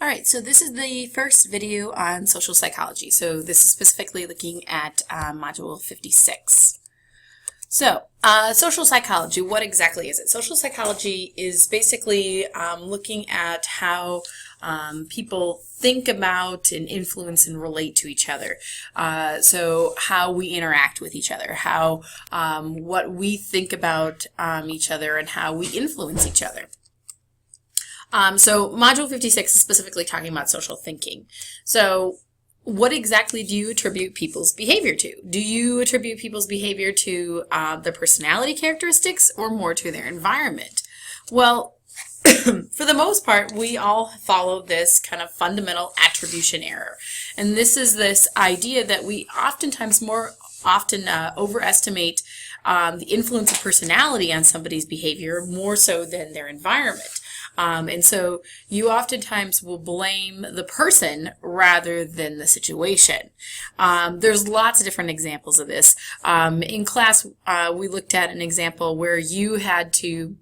Alright, so this is the first video on social psychology. So this is specifically looking at Module 56. So, social psychology, what exactly is it? Social psychology is basically looking at how people think about and influence and relate to each other. So how we interact with each other, how what we think about each other and how we influence each other. So Module 56 is specifically talking about social thinking. So what exactly do you attribute people's behavior to? Do you attribute people's behavior to their personality characteristics or more to their environment? Well, for the most part, we all follow this kind of fundamental attribution error. And this is this idea that we oftentimes more often overestimate the influence of personality on somebody's behavior more so than their environment. And so you oftentimes will blame the person rather than the situation. There's lots of different examples of this. In class, we looked at an example where you had to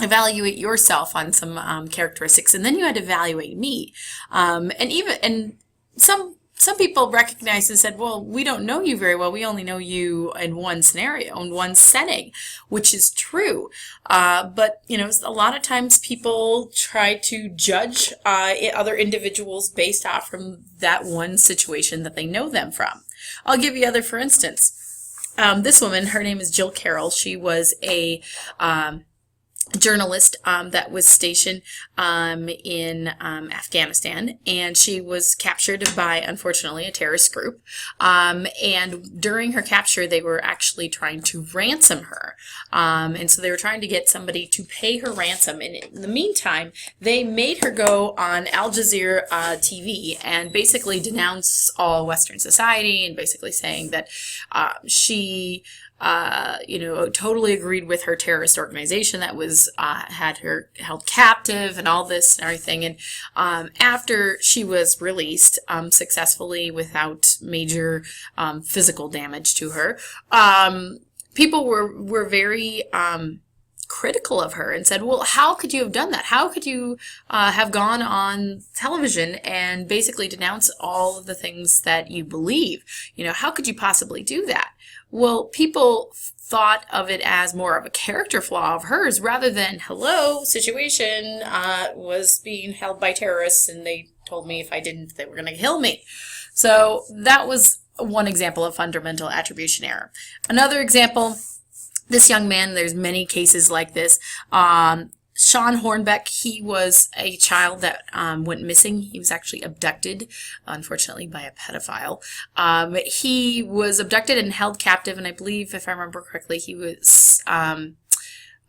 evaluate yourself on some characteristics, and then you had to evaluate me. And some people recognized and said, well, we don't know you very well. We only know you in one scenario, in one setting, which is true. But, you know, a lot of times people try to judge other individuals based off from that one situation that they know them from. I'll give you for instance. This woman, her name is Jill Carroll. She was a journalist that was stationed in Afghanistan, and she was captured by, unfortunately, a terrorist group. And during her capture, they were actually trying to ransom her. And so they were trying to get somebody to pay her ransom. And in the meantime, they made her go on Al Jazeera TV and basically denounce all Western society and basically saying that she totally agreed with her terrorist organization that was had her held captive and all this and everything. And after she was released successfully without major physical damage to her, people were very critical of her and said, well, how could you have done that? How could you have gone on television and basically denounce all of the things that you believe? You know, how could you possibly do that? Well, people thought of it as more of a character flaw of hers rather than, hello, situation was being held by terrorists and they told me if I didn't, they were going to kill me. So that was one example of fundamental attribution error. Another example, this young man, there's many cases like this. Sean Hornbeck, he was a child that went missing. He was actually abducted, unfortunately, by a pedophile. He was abducted and held captive, and I believe, if I remember correctly, he was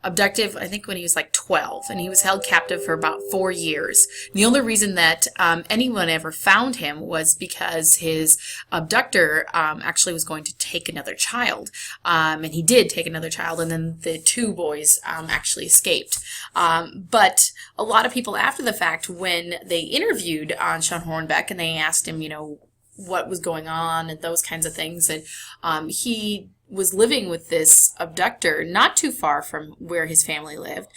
abducted, I think, when he was like 12, and he was held captive for about 4 years. The only reason that anyone ever found him was because his abductor actually was going to take another child, and he did take another child, and then the two boys actually escaped. But a lot of people after the fact, when they interviewed Sean Hornbeck and they asked him, you know, what was going on and those kinds of things, and he was living with this abductor not too far from where his family lived.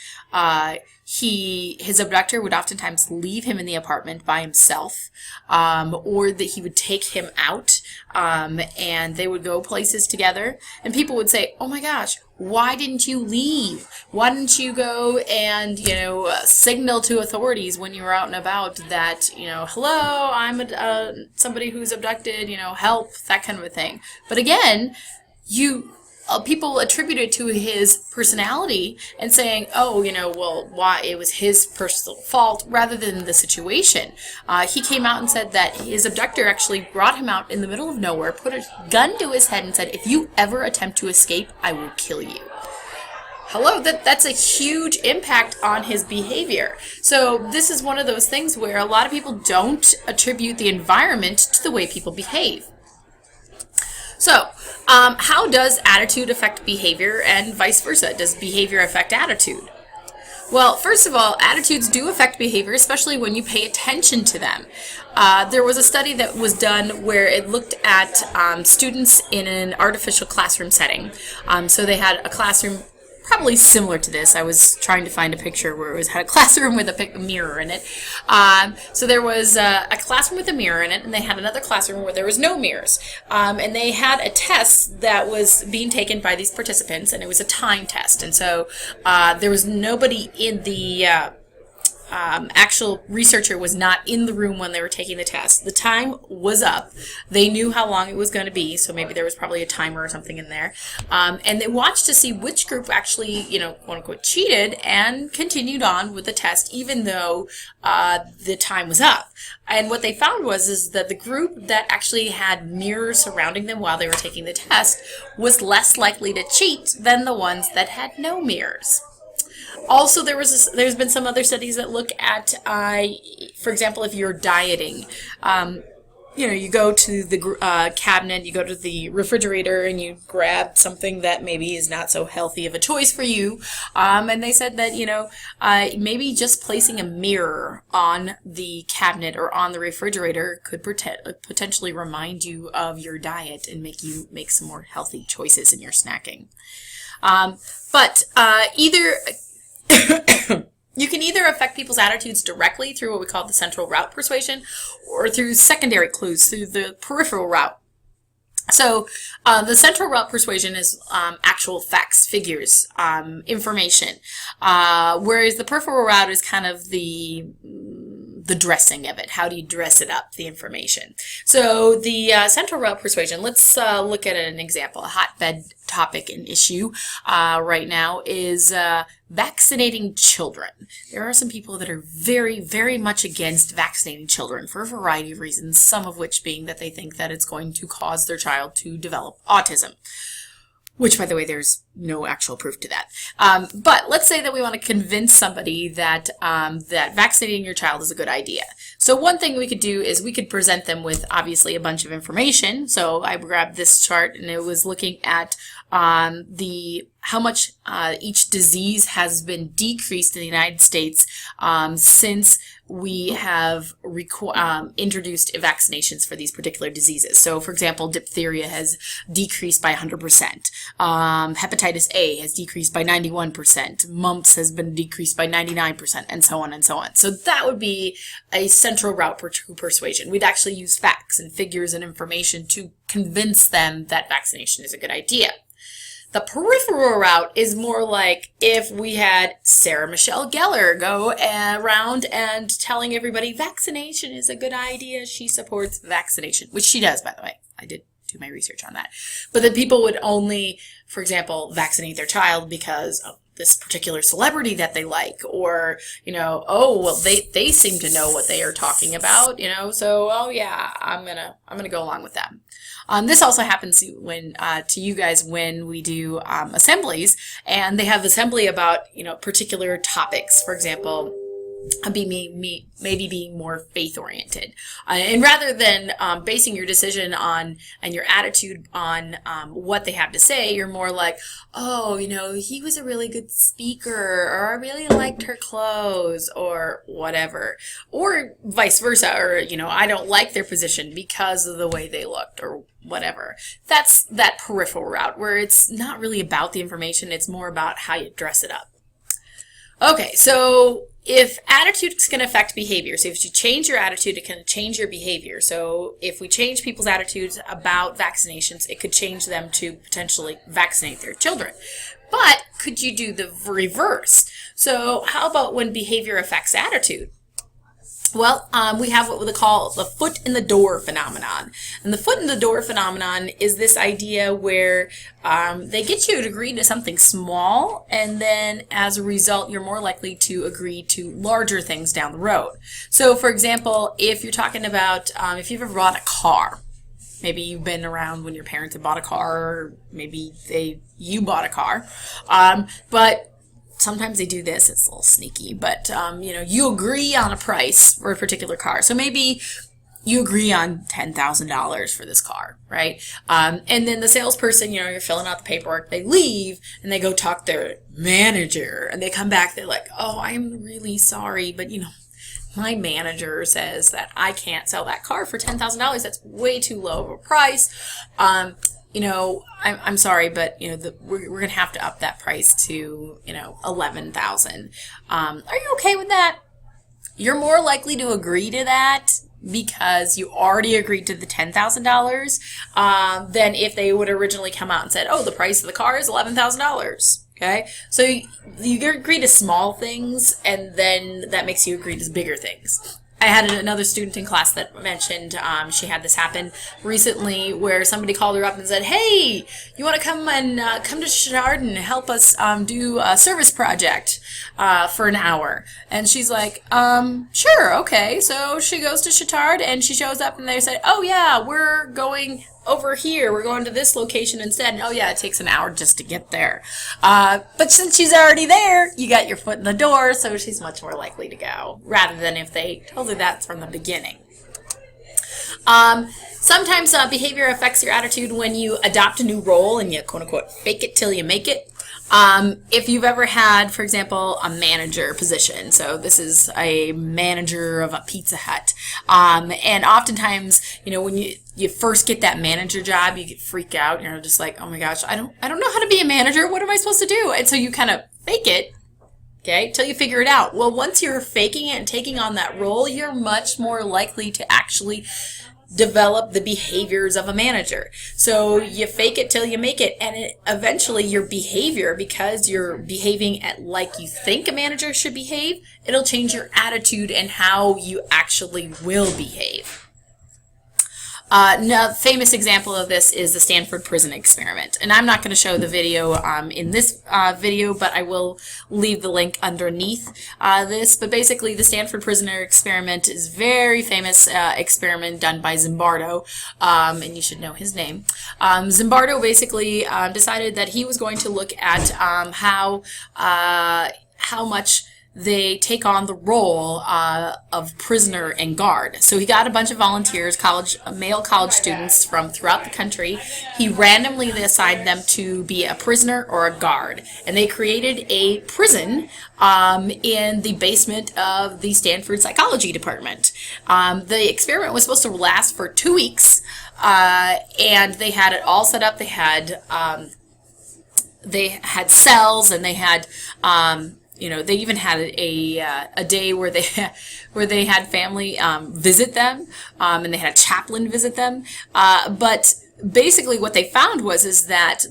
His abductor would oftentimes leave him in the apartment by himself, or that he would take him out, and they would go places together. And people would say, oh my gosh, why didn't you leave? Why didn't you go and, signal to authorities when you were out and about that, hello, I'm somebody who's abducted, help, that kind of a thing. But again, people attribute it to his personality and saying, oh, well, why it was his personal fault rather than the situation. He came out and said that his abductor actually brought him out in the middle of nowhere, put a gun to his head and said, if you ever attempt to escape, I will kill you. Hello, that's a huge impact on his behavior. So this is one of those things where a lot of people don't attribute the environment to the way people behave. So, how does attitude affect behavior and vice versa? Does behavior affect attitude? Well, first of all, attitudes do affect behavior, especially when you pay attention to them. There was a study that was done where it looked at students in an artificial classroom setting. So they had a classroom probably similar to this. I was trying to find a picture where it had a classroom with a mirror in it. So there was a classroom with a mirror in it, and they had another classroom where there was no mirrors. And they had a test that was being taken by these participants, and it was a time test. And so there was nobody in the actual researcher was not in the room when they were taking the test. The time was up. They knew how long it was going to be, so maybe there was probably a timer or something in there. And they watched to see which group actually, quote unquote, cheated and continued on with the test, even though the time was up. And what they found is that the group that actually had mirrors surrounding them while they were taking the test was less likely to cheat than the ones that had no mirrors. Also, there's been some other studies that look at, for example, if you're dieting, you go to the cabinet, you go to the refrigerator, and you grab something that maybe is not so healthy of a choice for you. And they said that, maybe just placing a mirror on the cabinet or on the refrigerator could potentially remind you of your diet and make you make some more healthy choices in your snacking. You can either affect people's attitudes directly through what we call the central route persuasion, or through secondary clues, through the peripheral route. So the central route persuasion is actual facts, figures, information, whereas the peripheral route is kind of the dressing of it. How do you dress it up, the information? So the central route persuasion, let's look at an example. A hotbed topic and issue right now is vaccinating children. There are some people that are very, very much against vaccinating children for a variety of reasons, some of which being that they think that it's going to cause their child to develop autism. Which, by the way, there's no actual proof to that. But let's say that we want to convince somebody that that vaccinating your child is a good idea. So one thing we could do is we could present them with, obviously, a bunch of information. So I grabbed this chart, and it was looking at how much each disease has been decreased in the United States since we have introduced vaccinations for these particular diseases. So, for example, diphtheria has decreased by 100%. Hepatitis A has decreased by 91%. Mumps has been decreased by 99%, and so on and so on. So that would be a central route to persuasion. We'd actually use facts and figures and information to convince them that vaccination is a good idea. The peripheral route is more like if we had Sarah Michelle Gellar go around and telling everybody vaccination is a good idea. She supports vaccination, which she does, by the way. I did do my research on that. But then people would only, for example, vaccinate their child because of this particular celebrity that they like, or, they seem to know what they are talking about, so, oh yeah, I'm gonna go along with them. This also happens to you guys when we do assemblies, and they have assembly about, particular topics. For example, maybe being more faith-oriented. And rather than basing your decision on and your attitude on what they have to say, you're more like, oh, he was a really good speaker, or I really liked her clothes, or whatever. Or vice versa, or, I don't like their position because of the way they looked, or whatever. That's that peripheral route where it's not really about the information, it's more about how you dress it up. Okay, so if attitude is going to affect behavior, so if you change your attitude, it can change your behavior. So if we change people's attitudes about vaccinations, it could change them to potentially vaccinate their children. But could you do the reverse? So how about when behavior affects attitude? Well, we have what we call the foot in the door phenomenon. And the foot in the door phenomenon is this idea where they get you to agree to something small, and then as a result, you're more likely to agree to larger things down the road. So, for example, if you're talking about if you've ever bought a car, maybe you've been around when your parents had bought a car, or maybe you bought a car, but sometimes they do this, it's a little sneaky, but, you agree on a price for a particular car. So maybe you agree on $10,000 for this car, right? And then the salesperson, you're filling out the paperwork, they leave, and they go talk to their manager, and they come back, they're like, oh, I'm really sorry, but, my manager says that I can't sell that car for $10,000. That's way too low of a price. I'm sorry, but we're gonna have to up that price to 11,000. Are you okay with that? You're more likely to agree to that because you already agreed to the $10,000 than if they would originally come out and said, oh, the price of the car is $11,000. Okay, so you agree to small things, and then that makes you agree to bigger things. I had another student in class that mentioned she had this happen recently where somebody called her up and said, hey, you want to come to Chouinard and help us do a service project for an hour? And she's like, sure, okay. So she goes to Chouinard and she shows up and they say, oh yeah, we're going over here. We're going to this location instead. And oh yeah, it takes an hour just to get there. But since she's already there, you got your foot in the door, so she's much more likely to go, rather than if they told her that from the beginning. Sometimes behavior affects your attitude when you adopt a new role and you quote-unquote fake it till you make it. If you've ever had, for example, a manager position, so this is a manager of a Pizza Hut, and oftentimes, when you first get that manager job, you get freaked out, you're just like, oh my gosh, I don't know how to be a manager, what am I supposed to do? And so you kind of fake it, okay, till you figure it out. Well, once you're faking it and taking on that role, you're much more likely to actually develop the behaviors of a manager. So you fake it till you make it, and eventually your behavior, because you're behaving like you think a manager should behave, it'll change your attitude and how you actually will behave. Now, famous example of this is the Stanford prison experiment. And I'm not going to show the video in this video, but I will leave the link underneath this. But basically, the Stanford prisoner experiment is a very famous experiment done by Zimbardo, and you should know his name. Zimbardo basically decided that he was going to look at how much they take on the role of prisoner and guard. So he got a bunch of volunteers, male college students from throughout the country. He randomly assigned them to be a prisoner or a guard. And they created a prison in the basement of the Stanford psychology department. The experiment was supposed to last for 2 weeks, and they had it all set up. They had cells, and they had they even had a day where they had family visit them, and they had a chaplain visit them. But basically, what they found is that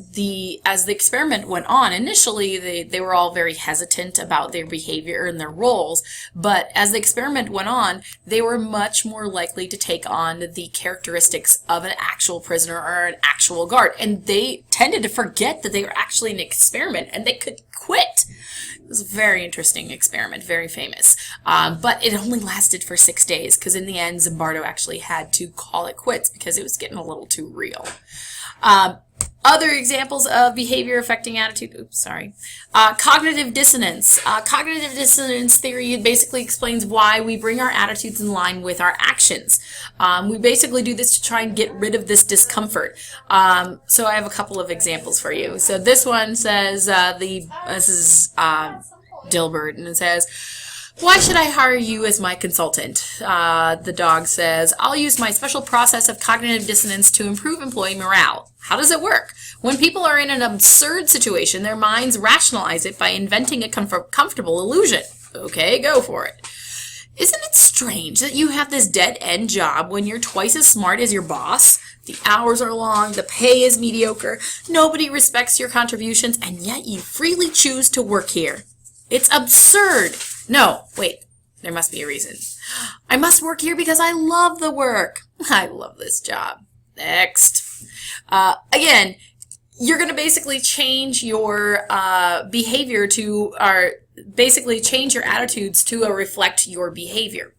as the experiment went on, initially they were all very hesitant about their behavior and their roles. But as the experiment went on, they were much more likely to take on the characteristics of an actual prisoner or an actual guard, and they tended to forget that they were actually an experiment and they could quit. It was a very interesting experiment, very famous. But it only lasted for 6 days because in the end, Zimbardo actually had to call it quits because it was getting a little too real. Other examples of behavior affecting attitude, cognitive dissonance. Cognitive dissonance theory basically explains why we bring our attitudes in line with our actions. We basically do this to try and get rid of this discomfort. So I have a couple of examples for you. So this one says, this is Dilbert, and it says, why should I hire you as my consultant? The dog says, I'll use my special process of cognitive dissonance to improve employee morale. How does it work? When people are in an absurd situation, their minds rationalize it by inventing a comfortable illusion. Okay, go for it. Isn't it strange that you have this dead-end job when you're twice as smart as your boss? The hours are long, the pay is mediocre, nobody respects your contributions, and yet you freely choose to work here. It's absurd. No, wait, there must be a reason. I must work here because I love the work. I love this job. Next. Again, you're going to basically change your behavior or basically change your attitudes to reflect your behavior.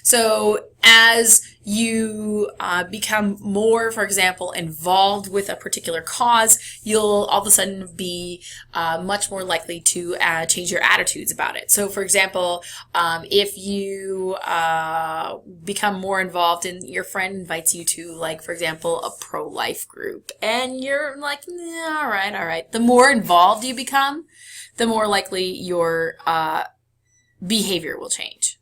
So as you become more, for example, involved with a particular cause, you'll all of a sudden be much more likely to change your attitudes about it. So, for example, if you become more involved and your friend invites you to, like, for example, a pro-life group, and you're like, all right. The more involved you become, the more likely your behavior will change.